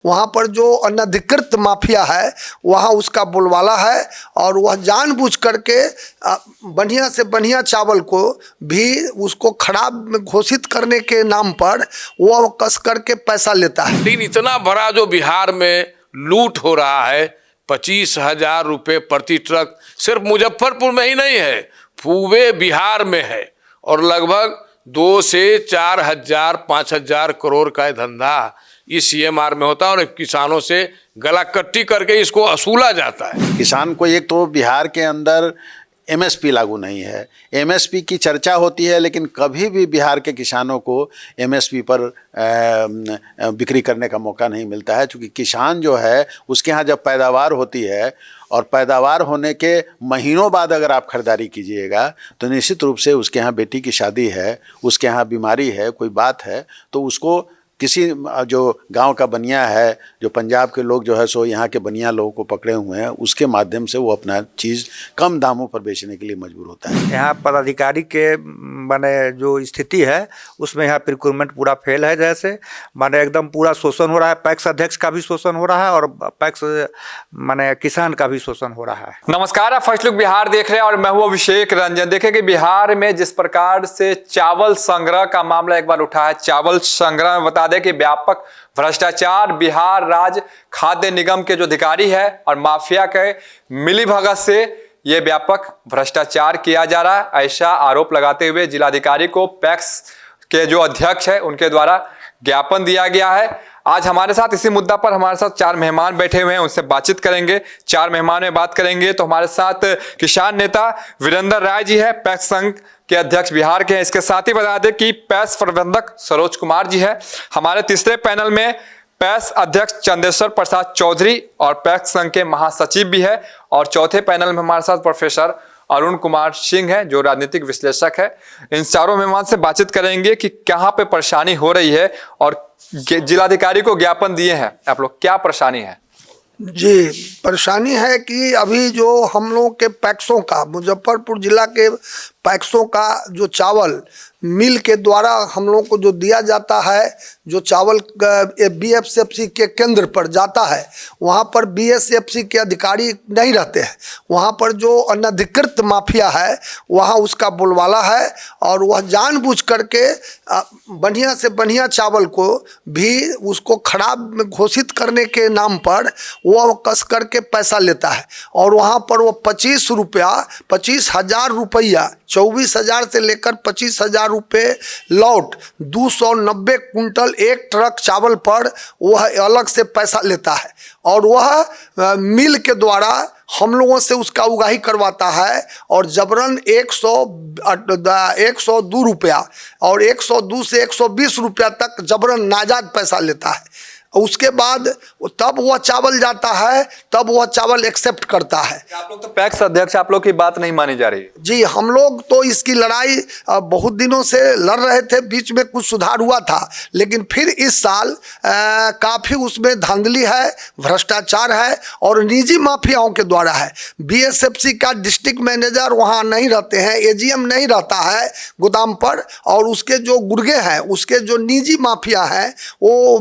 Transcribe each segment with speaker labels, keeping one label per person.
Speaker 1: वहाँ पर जो अनधिकृत माफिया है वहाँ उसका बोलबाला है और वह जानबूझ करके बढ़िया से बढ़िया चावल को भी उसको खराब घोषित करने के नाम पर वह कस करके पैसा लेता है।
Speaker 2: लेकिन इतना बड़ा जो बिहार में लूट हो रहा है, 25,000 रुपये प्रति ट्रक, सिर्फ मुजफ्फरपुर में ही नहीं है, पूरे बिहार में है और लगभग 2 से 4 हजार 5 हजार करोड़ का ये धंधा इस CMR में होता है और किसानों से गला कट्टी करके इसको असूला जाता है।
Speaker 3: किसान को एक तो बिहार के अंदर MSP लागू नहीं है, MSP की चर्चा होती है लेकिन कभी भी बिहार के किसानों को MSP पर बिक्री करने का मौका नहीं मिलता है, क्योंकि किसान जो है उसके यहाँ जब पैदावार होती है और पैदावार होने के महीनों बाद अगर आप खरीदारी कीजिएगा तो निश्चित रूप से उसके यहाँ बेटी की शादी है, उसके यहाँ बीमारी है, कोई बात है, तो उसको किसी जो गांव का बनिया है, जो पंजाब के लोग जो है सो यहाँ के बनिया लोगों को पकड़े हुए हैं, उसके माध्यम से वो अपना चीज़ कम दामों पर बेचने के लिए मजबूर होता है।
Speaker 4: यहाँ पदाधिकारी के माने जो स्थिति है उसमें यहाँ प्रिक्रूटमेंट पूरा फेल है, जैसे माने एकदम पूरा शोषण हो रहा है। पैक्स अध्यक्ष का भी शोषण हो रहा है और पैक्स माने किसान का भी शोषण हो रहा है।
Speaker 5: नमस्कार, आप फर्स्ट लुक बिहार देख रहे हैं और मैं हूं अभिषेक रंजन। देखें कि बिहार में जिस प्रकार से चावल संग्रह का मामला एक बार उठा है, चावल संग्रह में बता दें कि व्यापक भ्रष्टाचार बिहार राज्य खाद्य निगम के जो अधिकारी है और माफिया के मिलीभगत से ये व्यापक भ्रष्टाचार किया जा रहा है, ऐसा आरोप लगाते हुए जिलाधिकारी को पैक्स के जो अध्यक्ष है उनके द्वारा ज्ञापन दिया गया है। आज हमारे साथ इसी मुद्दा पर हमारे साथ 4 मेहमान बैठे हुए हैं, उनसे बातचीत करेंगे। 4 मेहमान में बात करेंगे तो हमारे साथ किसान नेता वीरेंद्र राय जी है, पैक्स संघ के अध्यक्ष बिहार के हैं। इसके साथ ही बता दें कि पैक्स प्रबंधक सरोज कुमार जी है। हमारे तीसरे पैनल में पैक्स अध्यक्ष चंदेश्वर प्रसाद चौधरी और पैक्स संघ के महासचिव भी है और चौथे पैनल में हमारे साथ प्रोफेसर अरुण कुमार सिंह है जो राजनीतिक विश्लेषक है। इन चारों मेहमान से बातचीत करेंगे कि कहाँ पे परेशानी हो रही है और जिलाधिकारी को ज्ञापन दिए हैं, आप लोग क्या परेशानी है?
Speaker 1: जी, परेशानी है कि अभी जो हम लोगों के पैक्सों का, मुजफ्फरपुर जिला के पैक्सों का जो चावल मिल के द्वारा हम लोगों को जो दिया जाता है, जो चावल BSFC के केंद्र पर जाता है, वहाँ पर BSFC के अधिकारी नहीं रहते हैं। वहाँ पर जो अनधिकृत माफिया है वहाँ उसका बोलबाला है और वह जानबूझ करके बढ़िया से बढ़िया चावल को भी उसको खराब घोषित करने के नाम पर वह कस करके पैसा लेता है और वहाँ पर वो 25,000 रुपया 24,000 से लेकर 25,000 रुपये लौट 290 कुंटल एक ट्रक चावल पर वह अलग से पैसा लेता है और वह मिल के द्वारा हम लोगों से उसका उगाही करवाता है और जबरन 102 रुपया और 102 से 120 रुपया तक जबरन नाजायज पैसा लेता है। उसके बाद तब वह चावल जाता है, तब वह चावल एक्सेप्ट करता है।
Speaker 5: आप लोग तो पैक्स अध्यक्ष, आप लोग की बात नहीं मानी जा रही है?
Speaker 1: जी, हम लोग तो इसकी लड़ाई बहुत दिनों से लड़ रहे थे, बीच में कुछ सुधार हुआ था, लेकिन फिर इस साल काफ़ी उसमें धांधली है, भ्रष्टाचार है और निजी माफियाओं के द्वारा है। BSFC का डिस्ट्रिक्ट मैनेजर वहाँ नहीं रहते हैं, AGM नहीं रहता है गोदाम पर और उसके जो गुर्गे हैं, उसके जो निजी माफिया हैं वो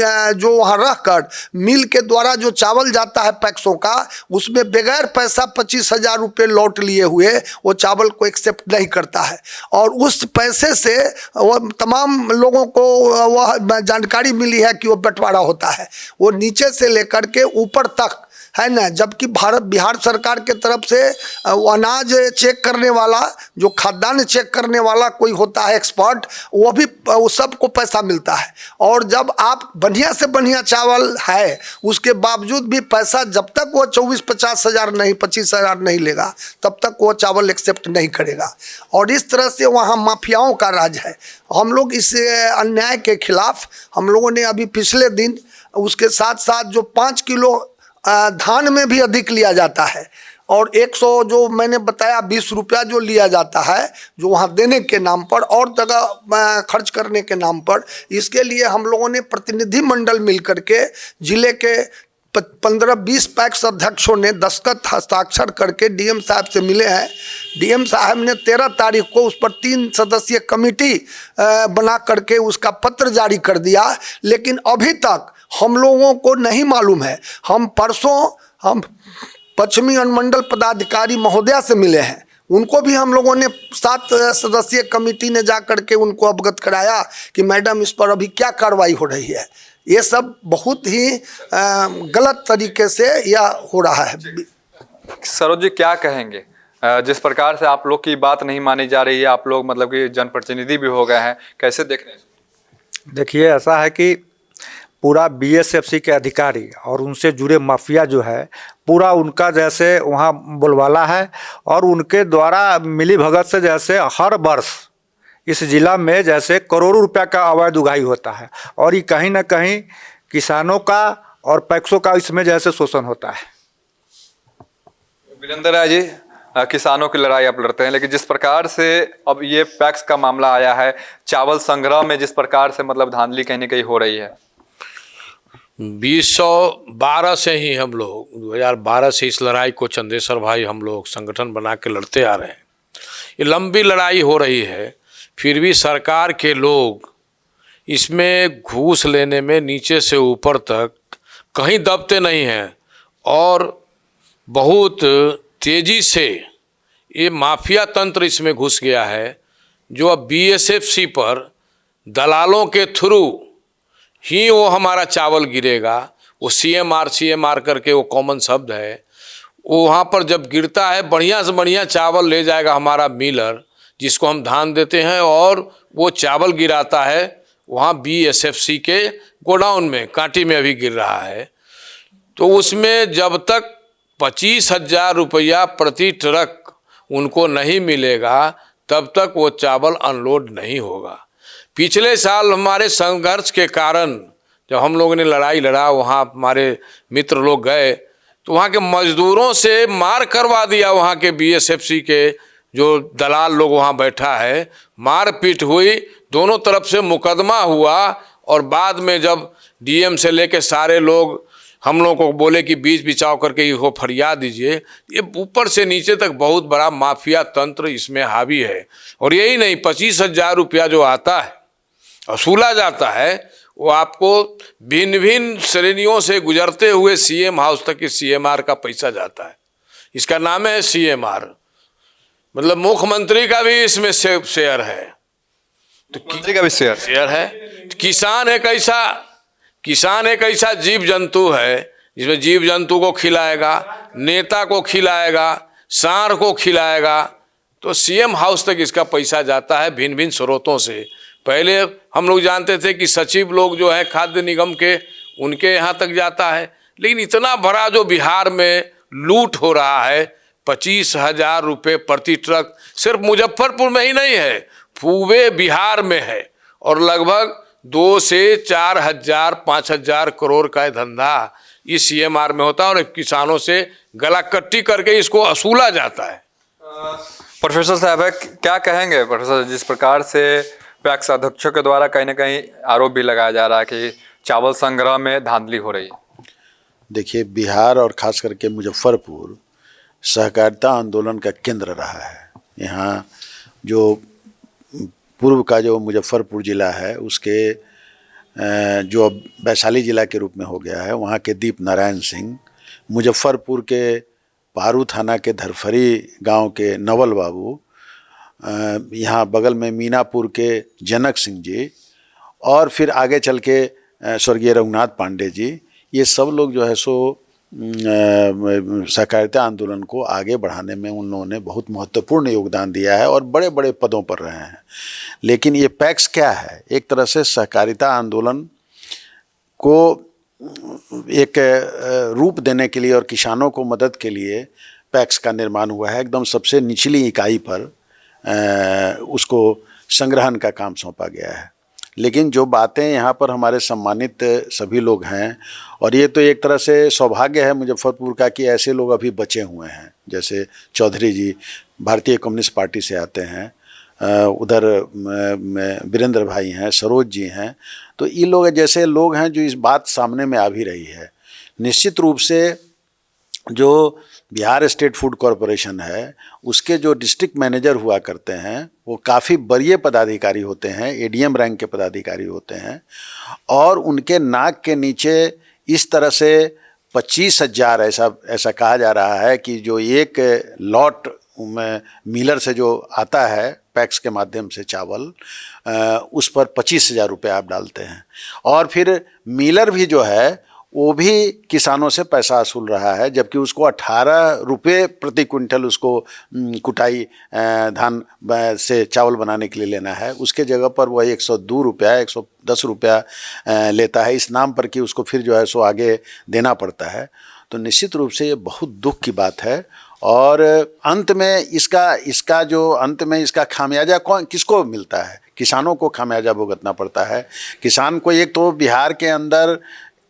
Speaker 1: जो वहाँ रहकर मिल के द्वारा जो चावल जाता है पैक्सों का, उसमें बगैर पैसा 25,000 रुपये लौट लिए हुए वो चावल को एक्सेप्ट नहीं करता है और उस पैसे से वह तमाम लोगों को वह जानकारी मिली है कि वो बंटवारा होता है, वो नीचे से लेकर के ऊपर तक है ना। जबकि बिहार सरकार के तरफ से अनाज चेक करने वाला, जो खाद्यान्न चेक करने वाला कोई होता है एक्सपर्ट, वो भी सबको पैसा मिलता है और जब आप बढ़िया से बढ़िया चावल है उसके बावजूद भी पैसा जब तक वो 24-50 हज़ार नहीं 25,000 नहीं लेगा तब तक वो चावल एक्सेप्ट नहीं करेगा और इस तरह से वहाँ माफियाओं का राज है। हम लोग इस अन्याय के खिलाफ हम लोगों ने अभी पिछले दिन उसके साथ साथ जो 5 किलो धान में भी अधिक लिया जाता है और 100 जो मैंने बताया 20 रुपया जो लिया जाता है जो वहाँ देने के नाम पर और जगह खर्च करने के नाम पर, इसके लिए हम लोगों ने प्रतिनिधि मंडल मिल करके जिले के 15-20 पैक्स अध्यक्षों ने दस्तखत हस्ताक्षर करके DM साहब से मिले हैं। DM साहब ने 13 तारीख को उस पर 3 सदस्यीय कमेटी बना करके उसका पत्र जारी कर दिया, लेकिन अभी तक हम लोगों को नहीं मालूम है। हम पश्चिमी अनुमंडल पदाधिकारी महोदया से मिले हैं, उनको भी हम लोगों ने 7 सदस्यीय कमेटी ने जा करके उनको अवगत कराया कि मैडम इस पर अभी क्या कार्रवाई हो रही है। ये सब बहुत ही गलत तरीके से यह हो रहा है।
Speaker 5: सरोज जी क्या कहेंगे, जिस प्रकार से आप लोग की बात नहीं मानी जा रही है, आप लोग मतलब कि जनप्रतिनिधि भी हो गए हैं, कैसे देख रहे हैं?
Speaker 4: देखिए, ऐसा है कि पूरा बीएसएफसी के अधिकारी और उनसे जुड़े माफिया जो है, पूरा उनका जैसे वहाँ बोलबाला है और उनके द्वारा मिली भगत से जैसे हर वर्ष इस जिला में जैसे करोड़ों रुपया का अवैध उगाही होता है और ये कहीं ना कहीं किसानों का और पैक्सों का इसमें जैसे शोषण होता है।
Speaker 5: वीरेंद्र राय जी, किसानों की लड़ाई आप लड़ते हैं, लेकिन जिस प्रकार से अब ये पैक्स का मामला आया है, चावल संग्रह में जिस प्रकार से मतलब धांधली कहीं ना कहीं हो रही है,
Speaker 2: 2012 से ही हम लोग 2012 से इस लड़ाई को चंदेश्वर भाई हम लोग संगठन बना के लड़ते आ रहे हैं। ये लंबी लड़ाई हो रही है, फिर भी सरकार के लोग इसमें घूस लेने में नीचे से ऊपर तक कहीं दबते नहीं हैं और बहुत तेज़ी से ये माफिया तंत्र इसमें घुस गया है, जो अब बीएसएफसी पर दलालों के थ्रू ही वो हमारा चावल गिरेगा। वो सीएमआर करके वो कॉमन शब्द है, वो वहाँ पर जब गिरता है बढ़िया से बढ़िया चावल ले जाएगा हमारा मिलर, जिसको हम धान देते हैं, और वो चावल गिराता है वहाँ बीएसएफसी के गोडाउन में, कांटी में अभी गिर रहा है। तो उसमें जब तक 25,000 रुपया प्रति ट्रक उनको नहीं मिलेगा तब तक वो चावल अनलोड नहीं होगा। पिछले साल हमारे संघर्ष के कारण जब हम लोगों ने लड़ाई लड़ा, वहाँ हमारे मित्र लोग गए तो वहाँ के मजदूरों से मार करवा दिया। वहाँ के बीएसएफसी के जो दलाल लोग वहाँ बैठा है, मारपीट हुई, दोनों तरफ से मुकदमा हुआ और बाद में जब डीएम से लेके सारे लोग हम लोगों को बोले कि बीच बिचाव करके इसको फरियाद दीजिए, ये ऊपर से नीचे तक बहुत बड़ा माफिया तंत्र इसमें हावी है। और यही नहीं, 25,000 रुपया जो आता है वसूला जाता है, वो आपको भिन्न भिन्न श्रेणियों से गुजरते हुए सीएम हाउस तक की सीएमआर का पैसा जाता है। इसका नाम है सीएमआर, मतलब मुख्यमंत्री का भी इसमें शेयर है, तो
Speaker 5: मंत्री का भी शेयर
Speaker 2: है। किसान एक ऐसा जीव जंतु है जिसमें जीव जंतु को खिलाएगा, नेता को खिलाएगा, सांड को खिलाएगा, तो सीएम हाउस तक इसका पैसा जाता है भिन्न भिन्न स्रोतों से। पहले हम लोग जानते थे कि सचिव लोग जो है खाद्य निगम के, उनके यहाँ तक जाता है, लेकिन इतना बड़ा जो बिहार में लूट हो रहा है, 25,000 रुपये प्रति ट्रक, सिर्फ मुजफ्फरपुर में ही नहीं है, पूरे बिहार में है, और लगभग 2 से 4 हजार 5 हजार करोड़ का धंधा इस सीएमआर में होता है और किसानों से गला कट्टी करके इसको असूला जाता है।
Speaker 5: प्रोफेसर साहब क्या कहेंगे प्रोफेसर, जिस प्रकार से पैक्स अध्यक्षों के द्वारा कहीं ना कहीं आरोप भी लगाया जा रहा है कि चावल संग्रह में धांधली हो रही है?
Speaker 3: देखिए, बिहार और खास करके मुजफ्फरपुर सहकारिता आंदोलन का केंद्र रहा है। यहाँ जो पूर्व का जो मुजफ्फरपुर ज़िला है, उसके जो अब वैशाली ज़िला के रूप में हो गया है, वहाँ के दीप नारायण सिंह, मुजफ्फरपुर के पारू थाना के धरफरी गांव के नवल बाबू, यहाँ बगल में मीनापुर के जनक सिंह जी, और फिर आगे चल के स्वर्गीय रघुनाथ पांडे जी, ये सब लोग जो है सो सहकारिता आंदोलन को आगे बढ़ाने में उन लोगों ने बहुत महत्वपूर्ण योगदान दिया है और बड़े बड़े पदों पर रहे हैं। लेकिन ये पैक्स क्या है? एक तरह से सहकारिता आंदोलन को एक रूप देने के लिए और किसानों को मदद के लिए पैक्स का निर्माण हुआ है। एकदम सबसे निचली इकाई पर उसको संग्रहण का काम सौंपा गया है। लेकिन जो बातें यहाँ पर हमारे सम्मानित सभी लोग हैं, और ये तो एक तरह से सौभाग्य है मुजफ्फरपुर का कि ऐसे लोग अभी बचे हुए हैं, जैसे चौधरी जी भारतीय कम्युनिस्ट पार्टी से आते हैं, उधर वीरेंद्र भाई हैं, सरोज जी हैं, तो ये लोग जैसे लोग हैं जो इस बात सामने में आ भी रही है। निश्चित रूप से जो बिहार स्टेट फूड कॉरपोरेशन है उसके जो डिस्ट्रिक्ट मैनेजर हुआ करते हैं वो काफ़ी वरीय पदाधिकारी होते हैं, एडीएम रैंक के पदाधिकारी होते हैं, और उनके नाक के नीचे इस तरह से 25,000 ऐसा कहा जा रहा है कि जो एक लॉट में मिलर से जो आता है पैक्स के माध्यम से चावल, उस पर 25,000 रुपये आप डालते हैं, और फिर मिलर भी जो है वो भी किसानों से पैसा वसूल रहा है, जबकि उसको 18 रुपये प्रति क्विंटल उसको कुटाई धान से चावल बनाने के लिए लेना है, उसके जगह पर वह 102 रुपया 110 रुपया लेता है, इस नाम पर कि उसको फिर जो है सो आगे देना पड़ता है। तो निश्चित रूप से ये बहुत दुख की बात है, और अंत में इसका खामियाजा किसको मिलता है? किसानों को खामियाजा भुगतना पड़ता है। किसान को, एक तो बिहार के अंदर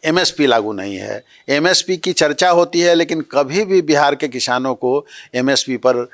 Speaker 3: एमएसपी लागू नहीं है, एमएसपी की चर्चा होती है, लेकिन कभी भी बिहार के किसानों को एमएसपी पर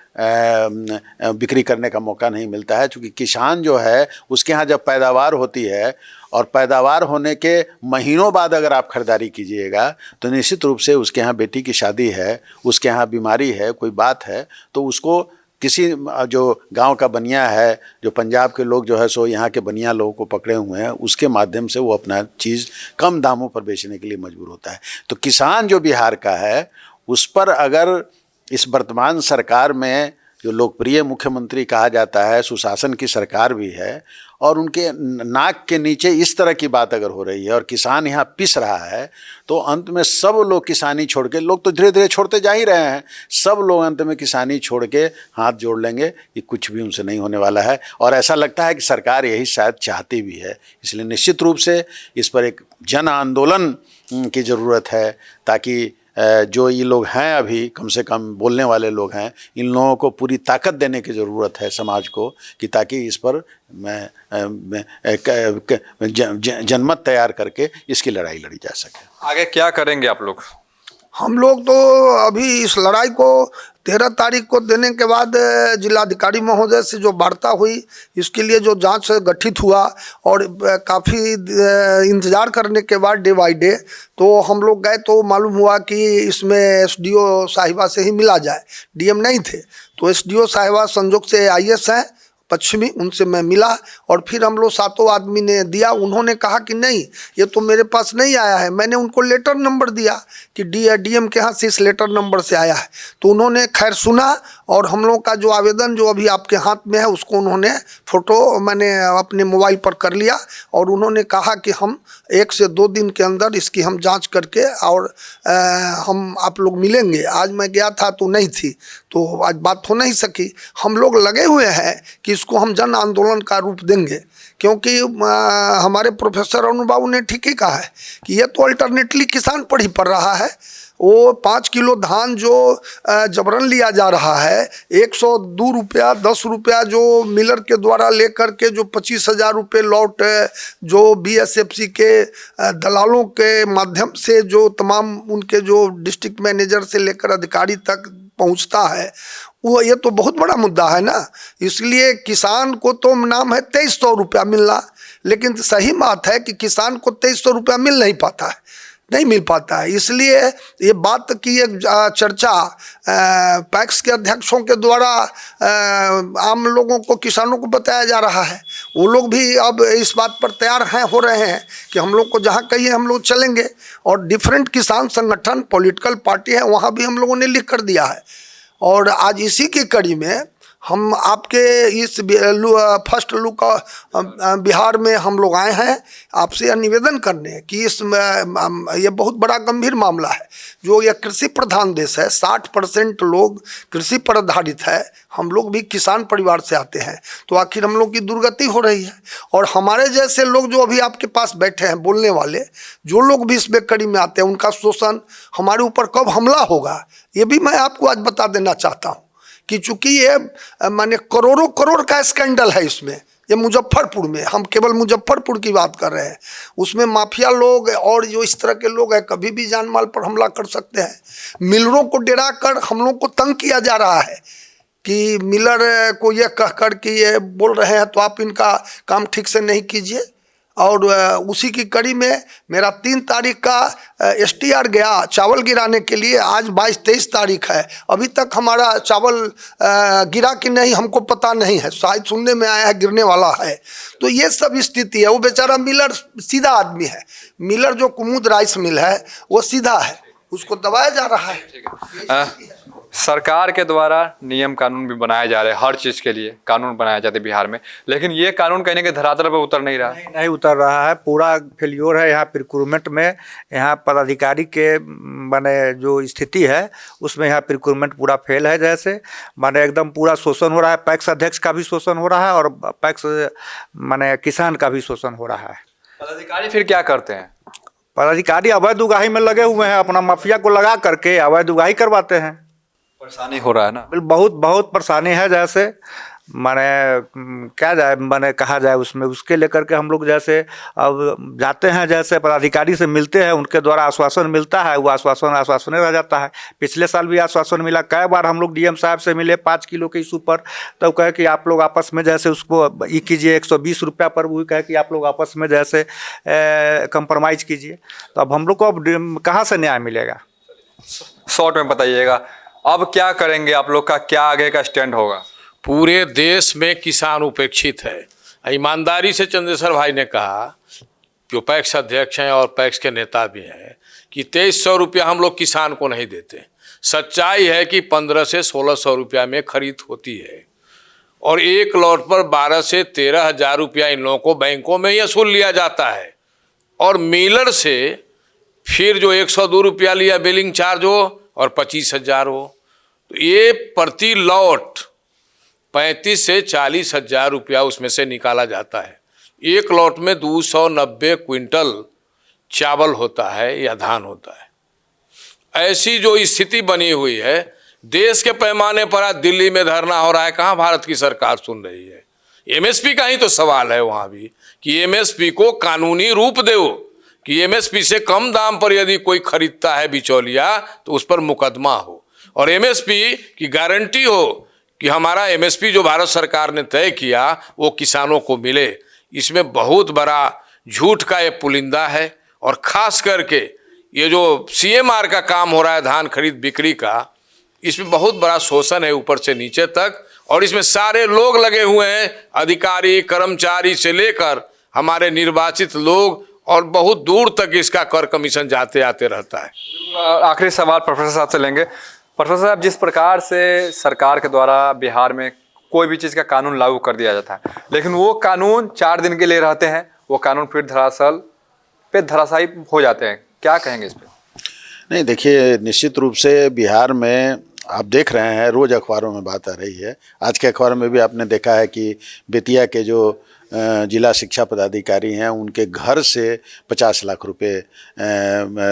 Speaker 3: बिक्री करने का मौका नहीं मिलता है, क्योंकि किसान जो है उसके यहाँ जब पैदावार होती है और पैदावार होने के महीनों बाद अगर आप खरीदारी कीजिएगा तो निश्चित रूप से उसके यहाँ बेटी की शादी है, उसके यहाँ बीमारी है, कोई बात है, तो उसको किसी जो गांव का बनिया है, जो पंजाब के लोग जो है सो यहाँ के बनिया लोगों को पकड़े हुए हैं, उसके माध्यम से वो अपना चीज़ कम दामों पर बेचने के लिए मजबूर होता है। तो किसान जो बिहार का है उस पर अगर इस वर्तमान सरकार में जो लोकप्रिय मुख्यमंत्री कहा जाता है, सुशासन की सरकार भी है, और उनके नाक के नीचे इस तरह की बात अगर हो रही है और किसान यहाँ पिस रहा है, तो अंत में सब लोग किसानी छोड़ के, लोग तो धीरे धीरे छोड़ते जा ही रहे हैं, सब लोग अंत में किसानी छोड़ के हाथ जोड़ लेंगे कि कुछ भी उनसे नहीं होने वाला है। और ऐसा लगता है कि सरकार यही शायद चाहती भी है। इसलिए निश्चित रूप से इस पर एक जन आंदोलन की ज़रूरत है, ताकि जो ये लोग हैं अभी कम से कम बोलने वाले लोग हैं, इन लोगों को पूरी ताकत देने की ज़रूरत है समाज को, कि ताकि इस पर जनमत तैयार करके इसकी लड़ाई लड़ी जा सके।
Speaker 5: आगे क्या करेंगे आप लोग?
Speaker 1: हम लोग तो अभी इस लड़ाई को 13 तारीख को देने के बाद जिलाधिकारी महोदय से जो वार्ता हुई, इसके लिए जो जांच गठित हुआ और काफ़ी इंतज़ार करने के बाद डे बाई डे तो हम लोग गए तो मालूम हुआ कि इसमें एसडीओ साहिबा से ही मिला जाए, डीएम नहीं थे। तो एसडीओ साहिबा संजोग से आईएएस हैं पश्चिमी, उनसे मैं मिला और फिर हम लोग 7 आदमी ने दिया। उन्होंने कहा कि नहीं, ये तो मेरे पास नहीं आया है। मैंने उनको लेटर नंबर दिया कि डीएम के यहाँ से इस लेटर नंबर से आया है। तो उन्होंने खैर सुना और हम लोग का जो आवेदन जो अभी आपके हाथ में है उसको उन्होंने फ़ोटो मैंने अपने मोबाइल पर कर लिया और उन्होंने कहा कि हम 1 से 2 दिन के अंदर इसकी हम जांच करके और हम आप लोग मिलेंगे। आज मैं गया था तो नहीं थी, तो आज बात हो नहीं सकी। हम लोग लगे हुए हैं कि इसको हम जन आंदोलन का रूप देंगे, क्योंकि हमारे प्रोफेसर अरुण बाबू ने ठीक ही कहा है कि ये तो अल्टरनेटली किसान पर ही पड़ रहा है। वो 5 किलो धान जो जबरन लिया जा रहा है, 102 रुपया 10 रुपया जो मिलर के द्वारा लेकर के जो 25,000 रुपये लॉट जो बीएसएफसी के दलालों के माध्यम से जो तमाम उनके जो डिस्ट्रिक्ट मैनेजर से लेकर अधिकारी तक पहुंचता है, वो ये तो बहुत बड़ा मुद्दा है ना। इसलिए किसान को तो नाम है 2300 रुपया मिलना, लेकिन सही बात है कि किसान को 2300 रुपया मिल नहीं पाता है, नहीं मिल पाता है। इसलिए ये बात की एक चर्चा पैक्स के अध्यक्षों के द्वारा आम लोगों को, किसानों को बताया जा रहा है। वो लोग भी अब इस बात पर तैयार हैं, हो रहे हैं कि हम लोग को जहाँ कहिए हम लोग चलेंगे। और डिफरेंट किसान संगठन पॉलिटिकल पार्टी है, वहाँ भी हम लोगों ने लिख कर दिया है। और आज इसी की कड़ी में हम आपके इस फर्स्ट लुक बिहार में हम लोग आए हैं आपसे यह निवेदन करने कि ये बहुत बड़ा गंभीर मामला है। जो यह कृषि प्रधान देश है, 60% लोग कृषि पर आधारित है। हम लोग भी किसान परिवार से आते हैं, तो आखिर हम लोग की दुर्गति हो रही है। और हमारे जैसे लोग जो अभी आपके पास बैठे हैं बोलने वाले, जो लोग भी इस बेकड़ी में आते हैं, उनका शोषण हमारे ऊपर कब हमला होगा, ये भी मैं आपको आज बता देना चाहता हूँ कि चूंकि ये माने करोड़ों करोड़ का स्कैंडल है इसमें। ये मुजफ्फरपुर में, हम केवल मुजफ्फरपुर की बात कर रहे हैं, उसमें माफिया लोग और जो इस तरह के लोग हैं कभी भी जान माल पर हमला कर सकते हैं। मिलरों को डरा कर हम लोग को तंग किया जा रहा है कि मिलर को ये कह कर कि ये बोल रहे हैं तो आप इनका काम ठीक से नहीं कीजिए। और उसी की कड़ी में मेरा 3 तारीख का STR गया चावल गिराने के लिए। आज 22-23 तारीख है, अभी तक हमारा चावल गिरा कि नहीं हमको पता नहीं है, शायद सुनने में आया है गिरने वाला है। तो ये सब स्थिति है। वो बेचारा मिलर सीधा आदमी है, मिलर जो कुमुद राइस मिल है वो सीधा है, उसको दबाया जा रहा है।
Speaker 5: सरकार के द्वारा नियम कानून भी बनाए जा रहे हैं, हर चीज़ के लिए कानून बनाए जाते हैं बिहार में, लेकिन ये कानून कहीं ना कहीं धरातल पर उतर नहीं रहा।
Speaker 4: नहीं उतर रहा है, पूरा फेल्योर है यहाँ प्रिक्रूटमेंट में। यहाँ पदाधिकारी के माने जो स्थिति है उसमें यहाँ प्रिक्रूटमेंट पूरा फेल है। जैसे माने एकदम पूरा शोषण हो रहा है, पैक्स अध्यक्ष का भी शोषण हो रहा है और पैक्स माने किसान का भी शोषण हो रहा है।
Speaker 5: पदाधिकारी फिर क्या करते हैं?
Speaker 4: पदाधिकारी अवैध उगाही में लगे हुए हैं, अपना माफिया को लगा करके अवैध उगाही करवाते हैं।
Speaker 5: परेशानी हो रहा है ना,
Speaker 4: बहुत बहुत परेशानी है। जैसे माने क्या जाए माने कहा जाए उसमें, उसके लेकर के हम लोग जैसे अब जाते हैं, जैसे पदाधिकारी से मिलते हैं, उनके द्वारा आश्वासन मिलता है, वो आश्वासन रह जाता है। पिछले साल भी आश्वासन मिला, कई बार हम लोग DM साहब से मिले 5 किलो के इशू पर, तब कहे कि आप लोग आपस में जैसे उसको ये कीजिए, 120 रुपया पर, वो कहे कि आप लोग आपस में जैसे कंप्रोमाइज़ कीजिए। तो अब हम लोग को अब कहाँ से न्याय मिलेगा?
Speaker 5: शॉर्ट में बताइएगा, अब क्या करेंगे आप लोग का, क्या आगे का स्टैंड होगा?
Speaker 2: पूरे देश में किसान उपेक्षित है। ईमानदारी से चंद्रेश्वर भाई ने कहा, जो पैक्स अध्यक्ष हैं और पैक्स के नेता भी हैं, कि 2300 रुपया हम लोग किसान को नहीं देते। सच्चाई है कि 1500 से 1600 रुपया में खरीद होती है और एक लॉट पर 12 से 13 हज़ार रुपया इन लोगों को बैंकों में ही वसूल लिया जाता है। और मिलर से फिर जो 102 रुपया लिया बिलिंग चार्ज हो और 25,000 हो, तो ये प्रति लॉट 35 से 40 हज़ार रुपया उसमें से निकाला जाता है। एक लॉट में 290 क्विंटल चावल होता है या धान होता है। ऐसी जो स्थिति बनी हुई है, देश के पैमाने पर आज दिल्ली में धरना हो रहा है, कहाँ भारत की सरकार सुन रही है? MSP का ही तो सवाल है वहाँ भी, कि MSP को कानूनी रूप दो, कि MSP से कम दाम पर यदि कोई खरीदता है बिचौलिया तो उस पर मुकदमा हो, और MSP की गारंटी हो कि हमारा MSP जो भारत सरकार ने तय किया वो किसानों को मिले। इसमें बहुत बड़ा झूठ का ये पुलिंदा है। और ख़ास करके ये जो CMR का काम हो रहा है, धान खरीद बिक्री का, इसमें बहुत बड़ा शोषण है ऊपर से नीचे तक, और इसमें सारे लोग लगे हुए हैं, अधिकारी कर्मचारी से लेकर हमारे निर्वाचित लोग, और बहुत दूर तक इसका कर कमीशन जाते आते रहता है।
Speaker 5: आखिरी सवाल प्रोफेसर साहब से लेंगे। प्रोफेसर साहब, जिस प्रकार से सरकार के द्वारा बिहार में कोई भी चीज़ का कानून लागू कर दिया जाता है, लेकिन वो कानून 4 दिन के लिए रहते हैं, वो कानून फिर धराशायी हो जाते हैं, क्या कहेंगे इस पर?
Speaker 3: नहीं, देखिए, निश्चित रूप से बिहार में आप देख रहे हैं, रोज़ अखबारों में बात आ रही है। आज के अखबार में भी आपने देखा है कि बेतिया के जो जिला शिक्षा पदाधिकारी हैं, उनके घर से 50 लाख रुपए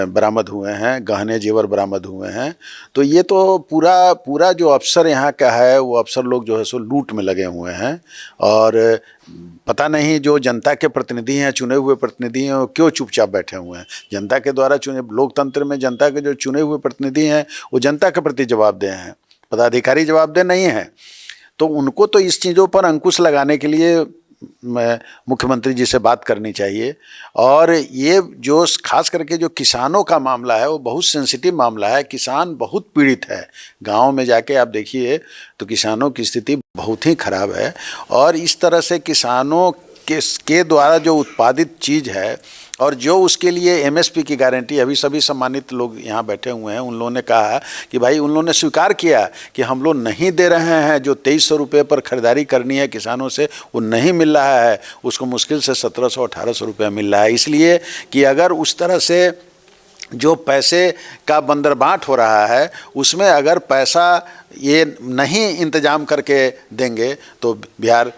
Speaker 3: बरामद हुए हैं, गहने जेवर बरामद हुए हैं। तो ये तो पूरा जो अफसर यहाँ का है, वो अफसर लोग जो है सो लूट में लगे हुए हैं। और पता नहीं जो जनता के प्रतिनिधि हैं, चुने हुए प्रतिनिधि हैं, वो क्यों चुपचाप बैठे हुए हैं। जनता के द्वारा चुने, लोकतंत्र में जनता के जो चुने हुए प्रतिनिधि हैं वो जनता के प्रति जवाबदेह हैं, पदाधिकारी जवाबदेह नहीं हैं। तो उनको तो इस चीज़ों पर अंकुश लगाने के लिए मुख्यमंत्री जी से बात करनी चाहिए। और ये जो खास करके जो किसानों का मामला है वो बहुत सेंसिटिव मामला है। किसान बहुत पीड़ित है। गांव में जाके आप देखिए तो किसानों की स्थिति बहुत ही खराब है। और इस तरह से किसानों के द्वारा जो उत्पादित चीज़ है और जो उसके लिए MSP की गारंटी, अभी सभी सम्मानित लोग यहाँ बैठे हुए हैं, उन लोगों ने कहा कि भाई, उन लोगों ने स्वीकार किया कि हम लोग नहीं दे रहे हैं, जो 2300 रुपये पर खरीदारी करनी है किसानों से वो नहीं मिल रहा है, उसको मुश्किल से 1700-1800 रुपया मिल रहा है। इसलिए कि अगर उस तरह से जो पैसे का बंदरबांट हो रहा है उसमें अगर पैसा ये नहीं इंतजाम करके देंगे तो बिहार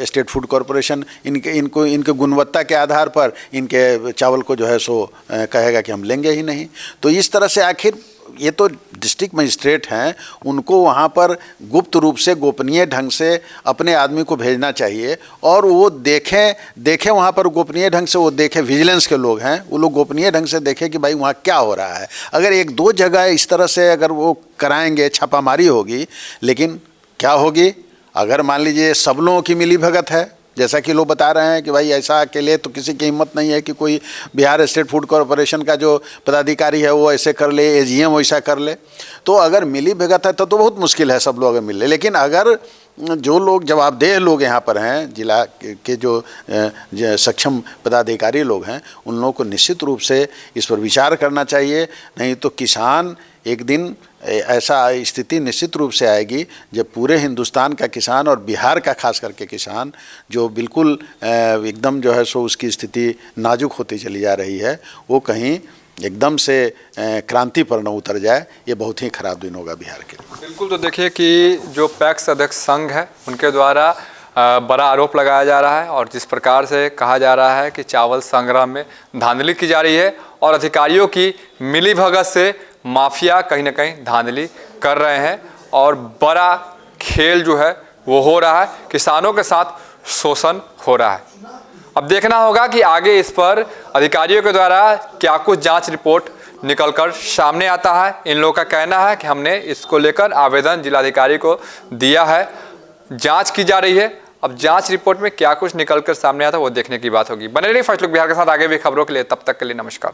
Speaker 3: स्टेट फूड कॉरपोरेशन इनके गुणवत्ता के आधार पर इनके चावल को जो है सो कहेगा कि हम लेंगे ही नहीं। तो इस तरह से आखिर ये तो डिस्ट्रिक्ट मजिस्ट्रेट हैं, उनको वहाँ पर गुप्त रूप से गोपनीय ढंग से अपने आदमी को भेजना चाहिए और वो देखें वहाँ पर गोपनीय ढंग से वो देखें, विजिलेंस के लोग हैं वो लोग गोपनीय ढंग से देखें कि भाई वहाँ क्या हो रहा है। अगर 1-2 जगह इस तरह से अगर वो कराएंगे, छापामारी होगी, लेकिन क्या होगी अगर मान लीजिए सब लोगों की मिली भगत है जैसा कि लोग बता रहे हैं कि भाई ऐसा अकेले तो किसी की हिम्मत नहीं है कि कोई बिहार स्टेट फूड कॉरपोरेशन का जो पदाधिकारी है वो ऐसे कर ले, एजीएम वैसा कर ले। तो अगर मिली भगत है तो बहुत मुश्किल है सब लोग अगर मिल ले। लेकिन अगर जो लोग जवाबदेह लोग यहाँ पर हैं, जिला के जो सक्षम पदाधिकारी लोग हैं, उन लोगों को निश्चित रूप से इस पर विचार करना चाहिए। नहीं तो किसान एक दिन ऐसा स्थिति निश्चित रूप से आएगी जब पूरे हिंदुस्तान का किसान और बिहार का खास करके किसान जो बिल्कुल एकदम जो है सो उसकी स्थिति नाजुक होती चली जा रही है, वो कहीं एकदम से क्रांति पर न उतर जाए। ये बहुत ही खराब दिन होगा बिहार के लिए।
Speaker 5: बिल्कुल। तो देखिए कि जो पैक्स अध्यक्ष संघ है उनके द्वारा बड़ा आरोप लगाया जा रहा है और जिस प्रकार से कहा जा रहा है कि चावल संग्रह में धांधली की जा रही है और अधिकारियों की मिलीभगत से माफिया कहीं ना कहीं धांधली कर रहे हैं और बड़ा खेल जो है वो हो रहा है, किसानों के साथ शोषण हो रहा है। अब देखना होगा कि आगे इस पर अधिकारियों के द्वारा क्या कुछ जांच रिपोर्ट निकलकर सामने आता है। इन लोगों का कहना है कि हमने इसको लेकर आवेदन जिलाधिकारी को दिया है, जांच की जा रही है। अब जांच रिपोर्ट में क्या कुछ निकलकर सामने आता है वो देखने की बात होगी। बने रहिए फर्स्ट लुक बिहार के साथ आगे भी खबरों के लिए, तब तक के लिए नमस्कार।